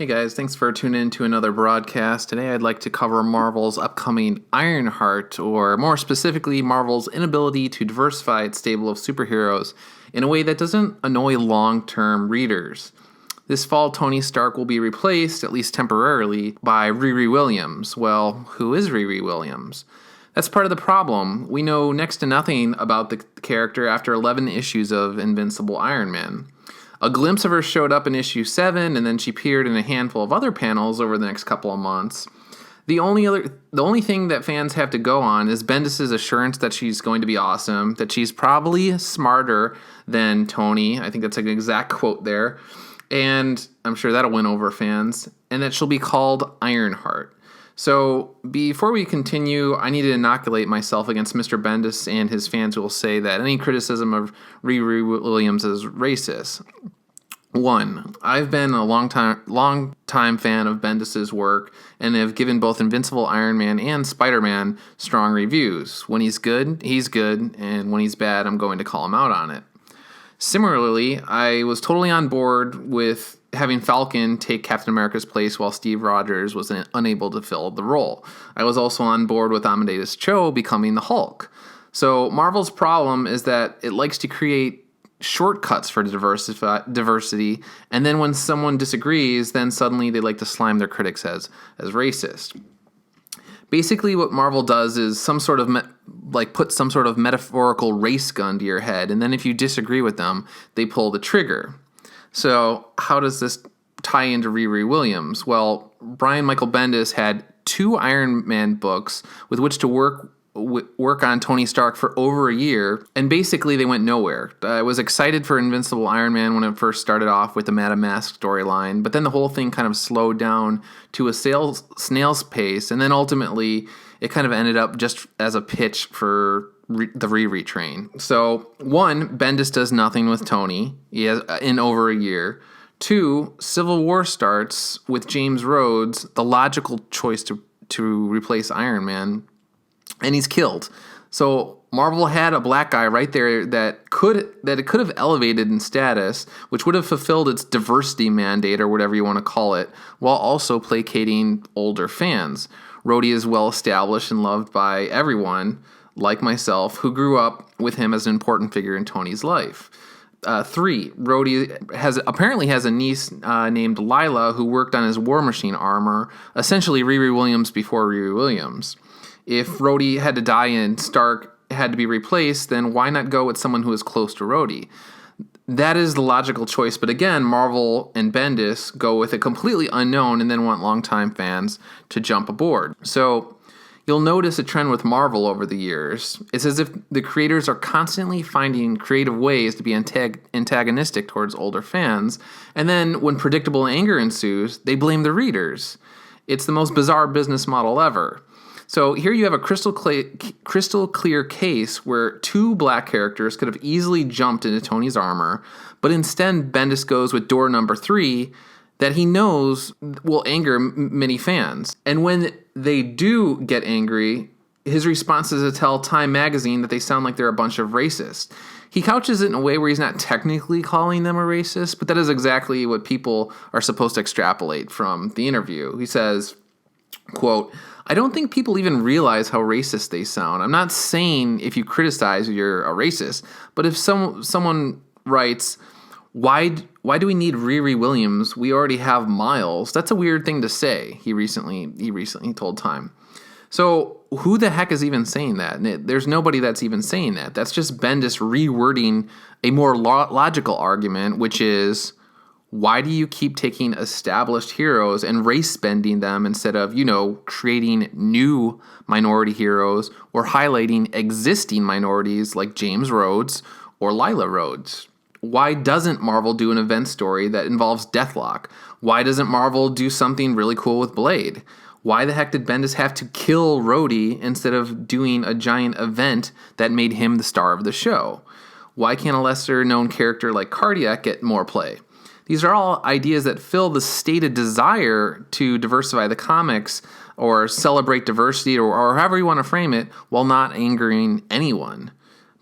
Hey guys, thanks for tuning in to another broadcast. Today I'd like to cover Marvel's upcoming Ironheart, or more specifically, Marvel's inability to diversify its stable of superheroes in a way that doesn't annoy long-term readers. This fall, Tony Stark will be replaced, at least temporarily, by Riri Williams. Well, who is Riri Williams? That's part of the problem. We know next to nothing about the character after 11 issues of Invincible Iron Man. A glimpse of her showed up in issue 7, and then she appeared in a handful of other panels over the next couple of months. The only thing that fans have to go on is Bendis' assurance that she's going to be awesome, that she's probably smarter than Tony. I think that's an exact quote there. And I'm sure that'll win over fans. And that she'll be called Ironheart. So before we continue, I need to inoculate myself against Mr. Bendis and his fans who will say that any criticism of Riri Williams is racist. 1. I've been a long time fan of Bendis' work and have given both Invincible Iron Man and Spider-Man strong reviews. When he's good, and when he's bad, I'm going to call him out on it. Similarly, I was totally on board with having Falcon take Captain America's place while Steve Rogers was unable to fill the role. I was also on board with Amadeus Cho becoming the Hulk. So Marvel's problem is that it likes to create shortcuts for diversity, and then when someone disagrees, then suddenly they like to slime their critics as racist. Basically, what Marvel does is put some sort of metaphorical race gun to your head, and then if you disagree with them, they pull the trigger. So how does this tie into Riri Williams? Well, Michael Bendis had 2 Iron Man books with which to work on Tony Stark for over a year, and basically they went nowhere. I was excited for Invincible Iron Man when it first started off with the Madame Mask storyline, but then the whole thing kind of slowed down to a snail's pace, and then ultimately it kind of ended up just as a pitch for the Riri train. So 1, Bendis does nothing with Tony in over a year. 2, Civil War starts with James Rhodes, the logical choice to replace Iron Man, and he's killed. So Marvel had a black guy right there that it could have elevated in status, which would have fulfilled its diversity mandate or whatever you want to call it, while also placating older fans. Rhodey is well established and loved by everyone, like myself, who grew up with him as an important figure in Tony's life. 3, Rhodey apparently has a niece named Lila who worked on his War Machine armor, essentially Riri Williams before Riri Williams. If Rhodey had to die and Stark had to be replaced, then why not go with someone who is close to Rhodey? That is the logical choice, but again, Marvel and Bendis go with a completely unknown and then want longtime fans to jump aboard. So you'll notice a trend with Marvel over the years. It's as if the creators are constantly finding creative ways to be antagonistic towards older fans, and then when predictable anger ensues, they blame the readers. It's the most bizarre business model ever. So here you have a crystal clear case where 2 black characters could have easily jumped into Tony's armor, but instead Bendis goes with door number 3 that he knows will anger many fans. And when they do get angry, his response is to tell Time magazine that they sound like they're a bunch of racists. He couches it in a way where he's not technically calling them a racist, but that is exactly what people are supposed to extrapolate from the interview. He says, quote, "I don't think people even realize how racist they sound. I'm not saying if you criticize you're a racist, but if someone writes, why do we need Riri Williams? We already have Miles. That's a weird thing to say," he recently told Time. So who the heck is even saying that? There's nobody that's even saying that. That's just Bendis rewording a more logical argument, which is, why do you keep taking established heroes and race bending them instead of, creating new minority heroes or highlighting existing minorities like James Rhodes or Lila Rhodes? Why doesn't Marvel do an event story that involves Deathlock? Why doesn't Marvel do something really cool with Blade? Why the heck did Bendis have to kill Rhodey instead of doing a giant event that made him the star of the show? Why can't a lesser-known character like Cardiac get more play? These are all ideas that fill the stated desire to diversify the comics or celebrate diversity or however you want to frame it while not angering anyone.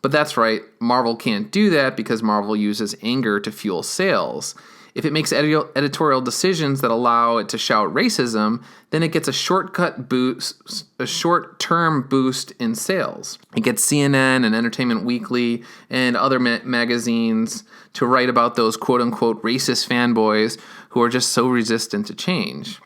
But that's right, Marvel can't do that because Marvel uses anger to fuel sales. If it makes editorial decisions that allow it to shout racism, then it gets a short-term boost in sales. It gets CNN and Entertainment Weekly and other magazines to write about those quote-unquote racist fanboys who are just so resistant to change.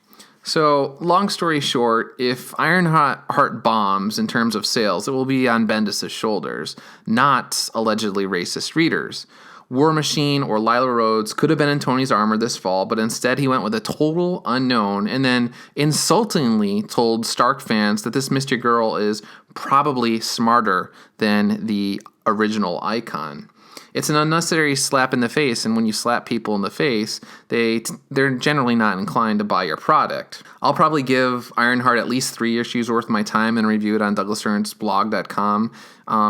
So, long story short, if Ironheart bombs in terms of sales, it will be on Bendis' shoulders, not allegedly racist readers. War Machine or Lila Rhodes could have been in Tony's armor this fall, but instead he went with a total unknown and then insultingly told Stark fans that this mystery girl is probably smarter than the original icon. It's an unnecessary slap in the face, and when you slap people in the face, they're generally not inclined to buy your product. I'll probably give Ironheart at least 3 issues worth of my time and review it on DouglasEarnsBlog.com.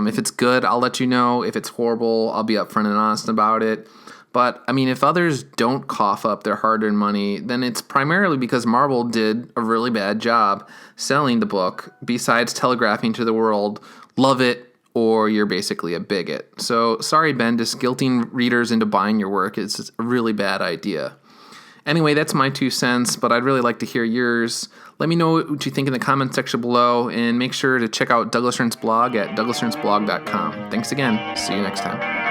If it's good, I'll let you know. If it's horrible, I'll be upfront and honest about it. But, I mean, if others don't cough up their hard-earned money, then it's primarily because Marvel did a really bad job selling the book, besides telegraphing to the world, love it, or you're basically a bigot. So, sorry, Bendis, guilting readers into buying your work is a really bad idea. Anyway, that's my 2 cents, but I'd really like to hear yours. Let me know what you think in the comment section below, and make sure to check out Douglas Ernst's blog at douglasearnsblog.com. Thanks again. See you next time.